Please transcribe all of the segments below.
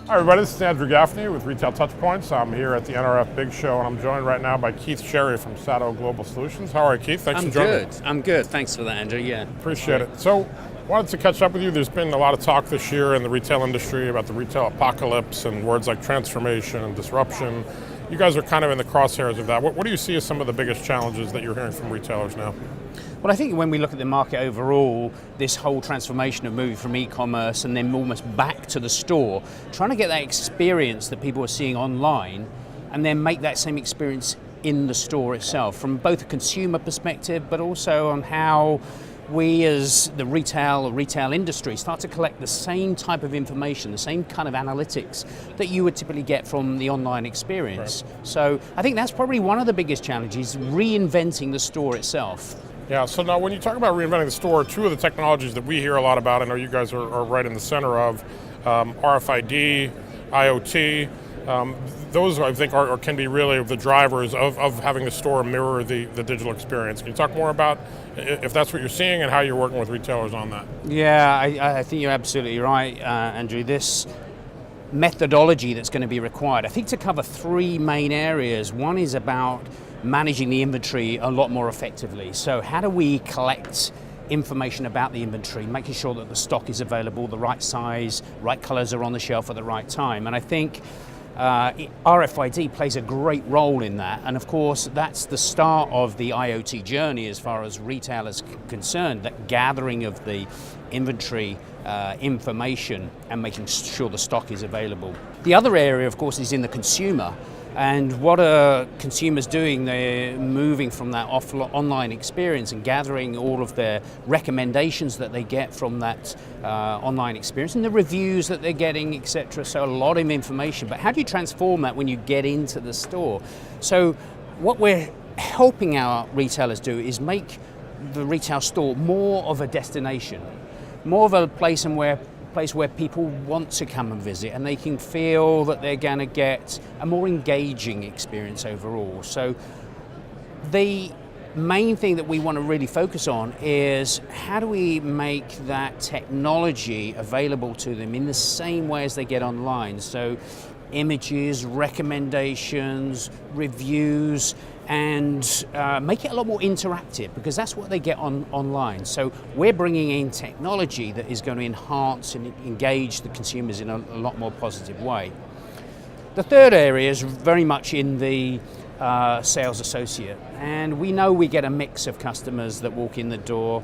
Hi everybody, this is Andrew Gaffney with Retail Touchpoints. I'm here at the NRF Big Show and I'm joined right now by Keith Sherry from Sado Global Solutions. How are you, Keith? Thanks for joining me. I'm good. Thanks for that, Andrew. Yeah. Appreciate it. So, wanted to catch up with you. There's been a lot of talk this year in the retail industry about the retail apocalypse and words like transformation and disruption. You guys are kind of in the crosshairs of that. What do you see as some of the biggest challenges that you're hearing from retailers now? Well, I think when we look at the market overall, this whole transformation of moving from e-commerce and then almost back to the store, trying to get that experience that people are seeing online and then make that same experience in the store itself, from both a consumer perspective, but also on how we as the retail industry start to collect the same type of information, the same kind of analytics that you would typically get from the online experience. Right. So I think that's probably one of the biggest challenges, reinventing the store itself. Yeah, so now when you talk about reinventing the store, two of the technologies that we hear a lot about, I know you guys are right in the center of, RFID, IoT, those I think can be really the drivers of having the store mirror the digital experience. Can you talk more about if that's what you're seeing and how you're working with retailers on that? Yeah, I think you're absolutely right, Andrew. This methodology that's going to be required, I think, to cover three main areas. One is about managing the inventory a lot more effectively. So how do we collect information about the inventory, making sure that the stock is available, the right size, right colors are on the shelf at the right time. And I think RFID plays a great role in that. And of course, that's the start of the IoT journey as far as retailers concerned, that gathering of the inventory information and making sure the stock is available. The other area, of course, is in the consumer. And what are consumers doing? They're moving from that online experience and gathering all of their recommendations that they get from that online experience and the reviews that they're getting, etc. So a lot of information, but how do you transform that when you get into the store? So what we're helping our retailers do is make the retail store more of a destination, more of a place where people want to come and visit and they can feel that they're going to get a more engaging experience overall. So the main thing that we want to really focus on is how do we make that technology available to them in the same way as they get online. So images, recommendations, reviews, and make it a lot more interactive, because that's what they get online. So we're bringing in technology that is going to enhance and engage the consumers in a lot more positive way. The third area is very much in the sales associate, and we know we get a mix of customers that walk in the door,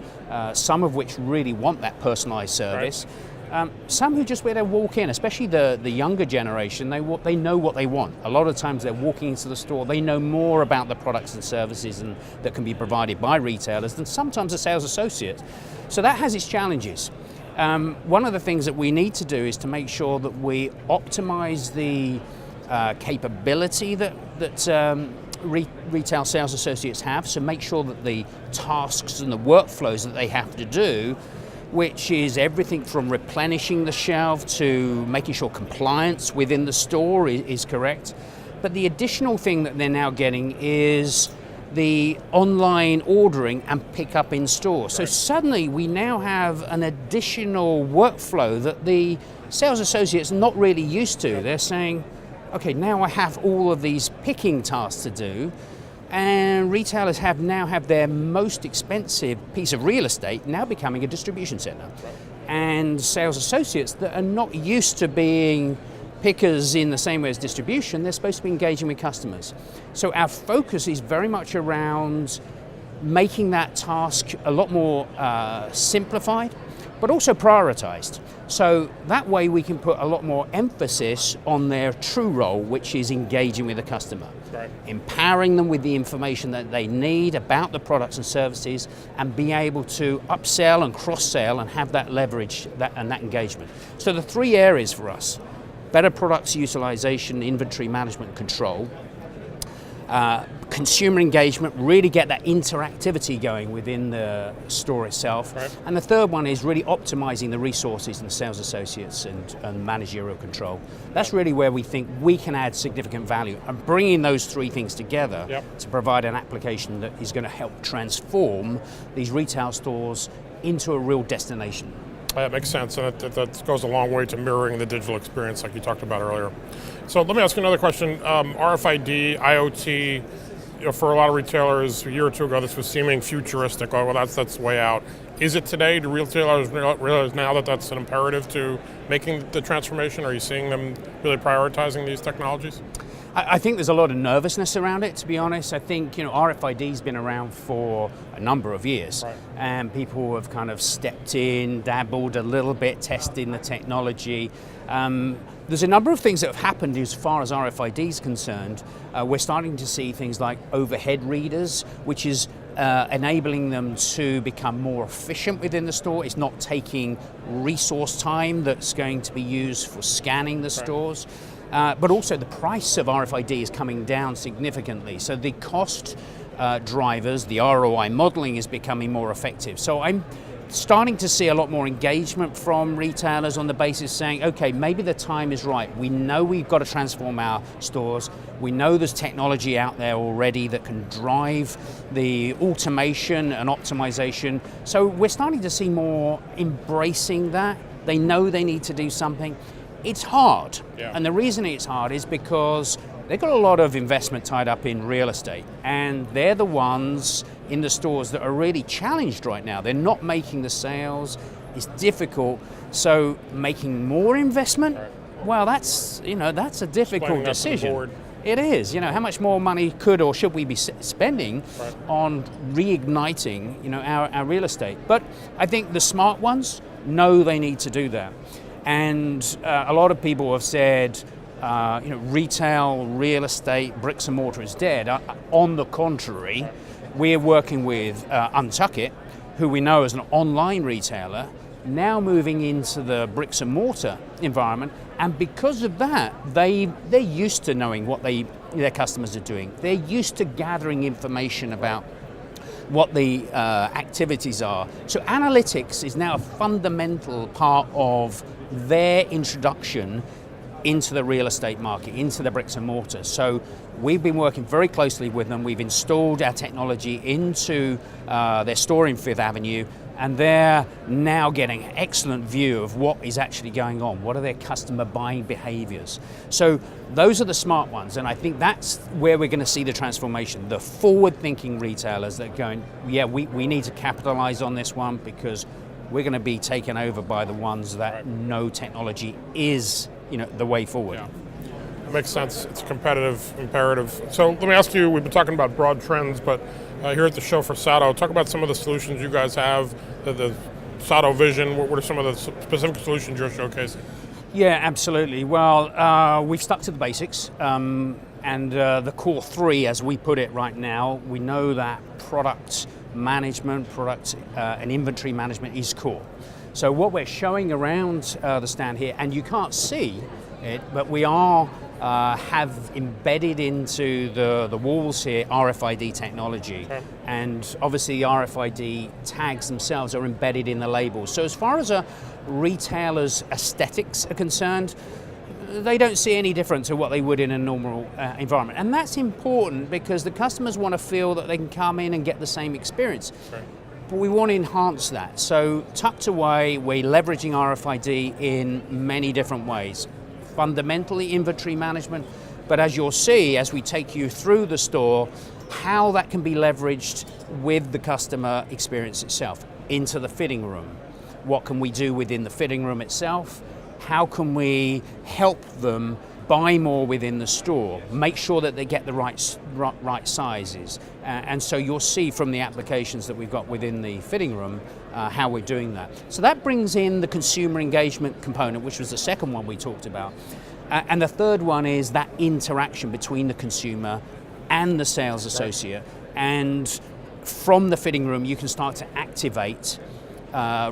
some of which really want that personalized service. Right. Some who just where they walk in, especially the younger generation, they know what they want. A lot of times they're walking into the store, they know more about the products and services that can be provided by retailers than sometimes a sales associate. So that has its challenges. One of the things that we need to do is to make sure that we optimize the capability that retail sales associates have, so make sure that the tasks and the workflows that they have to do, which is everything from replenishing the shelf to making sure compliance within the store is correct. But the additional thing that they're now getting is the online ordering and pick up in store. So suddenly we now have an additional workflow that the sales associates are not really used to. They're saying, okay, now I have all of these picking tasks to do, and retailers now have their most expensive piece of real estate now becoming a distribution center. Right. And sales associates that are not used to being pickers in the same way as distribution, they're supposed to be engaging with customers. So our focus is very much around making that task a lot more simplified, but also prioritized. So that way we can put a lot more emphasis on their true role, which is engaging with the customer. Right. Empowering them with the information that they need about the products and services, and being able to upsell and cross-sell and have that leverage and that engagement. So the three areas for us: better products utilization, inventory management, control, consumer engagement, really get that interactivity going within the store itself. Right. And the third one is really optimizing the resources and the sales associates and managerial control. That's really where we think we can add significant value, and bringing those three things together to provide an application that is going to help transform these retail stores into a real destination. That makes sense, and that goes a long way to mirroring the digital experience like you talked about earlier. So let me ask you another question. RFID, IoT, for a lot of retailers, a year or two ago, this was seeming futuristic. Oh, well, that's way out. Is it today? Do retailers realize now that that's an imperative to making the transformation? Are you seeing them really prioritizing these technologies? I think there's a lot of nervousness around it, to be honest. I think, RFID's been around for a number of years, right, and people have kind of stepped in, dabbled a little bit, testing the technology. There's a number of things that have happened as far as RFID is concerned. We're starting to see things like overhead readers, which is enabling them to become more efficient within the store. It's not taking resource time that's going to be used for scanning the stores. But also the price of RFID is coming down significantly. So the cost drivers, the ROI modeling is becoming more effective. So I'm starting to see a lot more engagement from retailers on the basis saying, okay, maybe the time is right. We know we've got to transform our stores. We know there's technology out there already that can drive the automation and optimization. So we're starting to see more embracing that. They know they need to do something. It's hard, and the reason it's hard is because they've got a lot of investment tied up in real estate, and they're the ones in the stores that are really challenged right now. They're not making the sales, it's difficult, so making more investment, well, that's a difficult decision. It is, how much more money could or should we be spending on reigniting, our real estate? But I think the smart ones know they need to do that. And a lot of people have said, retail, real estate, bricks and mortar is dead. On the contrary, we're working with Untuckit, who we know is an online retailer, now moving into the bricks and mortar environment. And because of that, they're used to knowing what their customers are doing. They're used to gathering information about what the activities are. So analytics is now a fundamental part of their introduction into the real estate market, into the bricks and mortar. So we've been working very closely with them. We've installed our technology into their store in Fifth Avenue, and they're now getting an excellent view of what is actually going on. What are their customer buying behaviors? So those are the smart ones, and I think that's where we're going to see the transformation. The forward-thinking retailers that are going, we need to capitalize on this one because we're going to be taken over by the ones that know technology is, the way forward. Yeah. That makes sense. It's a competitive imperative. So let me ask you, we've been talking about broad trends, but here at the show for Sado, talk about some of the solutions you guys have, the Sado Vision. What are some of the specific solutions you're showcasing? Yeah, absolutely. Well, we've stuck to the basics, and the core three, as we put it right now, we know that product management, and inventory management is core. So what we're showing around the stand here, and you can't see it, but we have embedded into the walls here RFID technology. Okay. And obviously the RFID tags themselves are embedded in the labels. So as far as a retailer's aesthetics are concerned, they don't see any difference to what they would in a normal environment. And that's important because the customers want to feel that they can come in and get the same experience. Right. But we want to enhance that. So tucked away, we're leveraging RFID in many different ways. Fundamentally inventory management, but as you'll see as we take you through the store, how that can be leveraged with the customer experience itself into the fitting room. What can we do within the fitting room itself? How can we help them buy more within the store, make sure that they get the right sizes? And so you'll see from the applications that we've got within the fitting room how we're doing that. So that brings in the consumer engagement component, which was the second one we talked about. And the third one is that interaction between the consumer and the sales associate. And from the fitting room, you can start to activate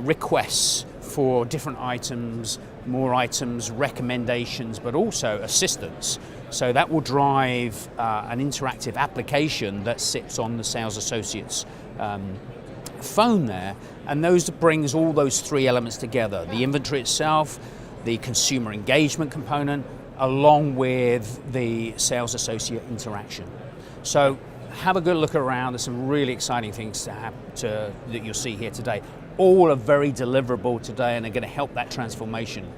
requests for different items, more items, recommendations, but also assistance. So that will drive an interactive application that sits on the sales associate's phone there, and those brings all those three elements together: the inventory itself, the consumer engagement component, along with the sales associate interaction. So have a good look around. There's some really exciting things that you'll see here today. All are very deliverable today and are going to help that transformation.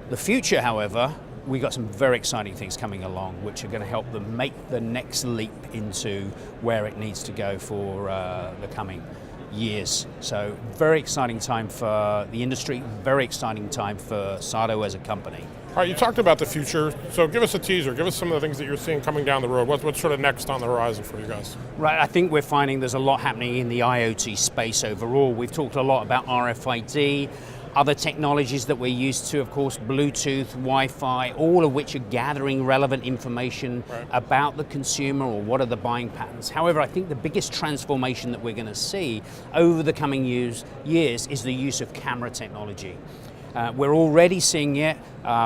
The future, however, we got some very exciting things coming along which are going to help them make the next leap into where it needs to go for the coming years. So very exciting time for the industry, very exciting time for Sado as a company. All right, you talked about the future, so give us a teaser. Give us some of the things that you're seeing coming down the road. What's sort of next on the horizon for you guys? Right, I think we're finding there's a lot happening in the IoT space overall. We've talked a lot about RFID, other technologies that we're used to, of course, Bluetooth, Wi-Fi, all of which are gathering relevant information about the consumer or what are the buying patterns. However, I think the biggest transformation that we're going to see over the coming years is the use of camera technology. We're already seeing it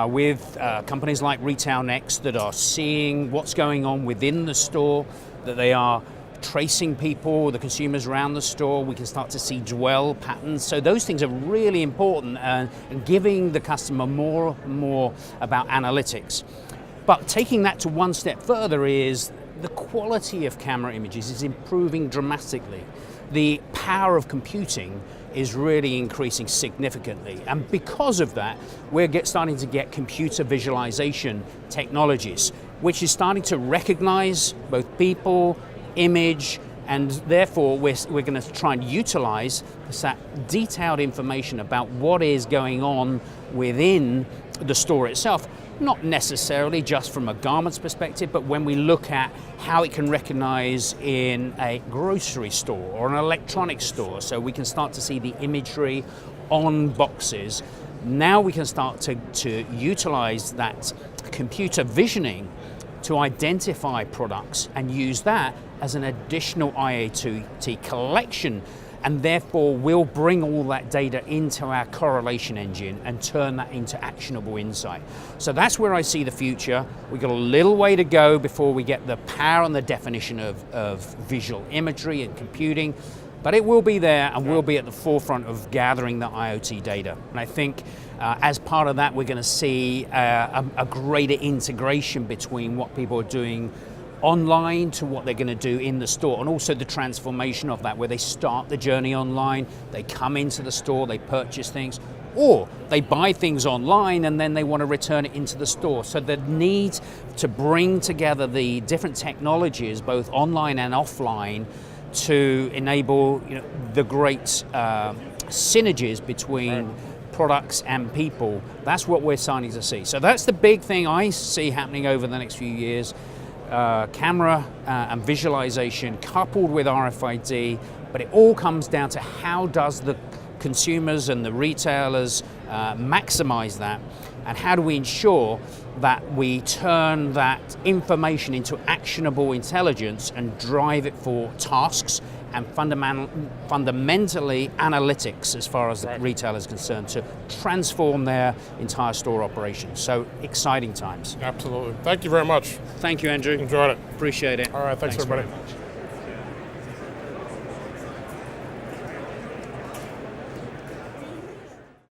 with companies like Retail Next that are seeing what's going on within the store, that they are tracing people, the consumers around the store. We can start to see dwell patterns. So those things are really important and giving the customer more and more about analytics. But taking that to one step further is the quality of camera images is improving dramatically. The power of computing is really increasing significantly. And because of that, we're starting to get computer visualization technologies, which is starting to recognize both people, image, and therefore we're going to try and utilize that detailed information about what is going on within the store itself, not necessarily just from a garments perspective, but when we look at how it can recognize in a grocery store or an electronics store, so we can start to see the imagery on boxes. Now we can start to utilize that computer visioning to identify products and use that as an additional IoT collection, and therefore we'll bring all that data into our correlation engine and turn that into actionable insight. So that's where I see the future. We've got a little way to go before we get the power and the definition of visual imagery and computing, but it will be there and we'll be at the forefront of gathering the IoT data. And I think as part of that, we're going to see a greater integration between what people are doing online to what they're going to do in the store, and also the transformation of that, where they start the journey online, they come into the store, they purchase things, or they buy things online and then they want to return it into the store. So the need to bring together the different technologies, both online and offline, to enable the great synergies between products and people. That's what we're starting to see. So that's the big thing I see happening over the next few years. Camera and visualization coupled with RFID, but it all comes down to how does the consumers and the retailers maximize that, and how do we ensure that we turn that information into actionable intelligence and drive it for tasks and fundamentally analytics as far as the retailer is concerned, to transform their entire store operation. So exciting times. Absolutely. Thank you very much. Thank you, Andrew. Enjoyed it. Appreciate it. All right, thanks everybody. Very much.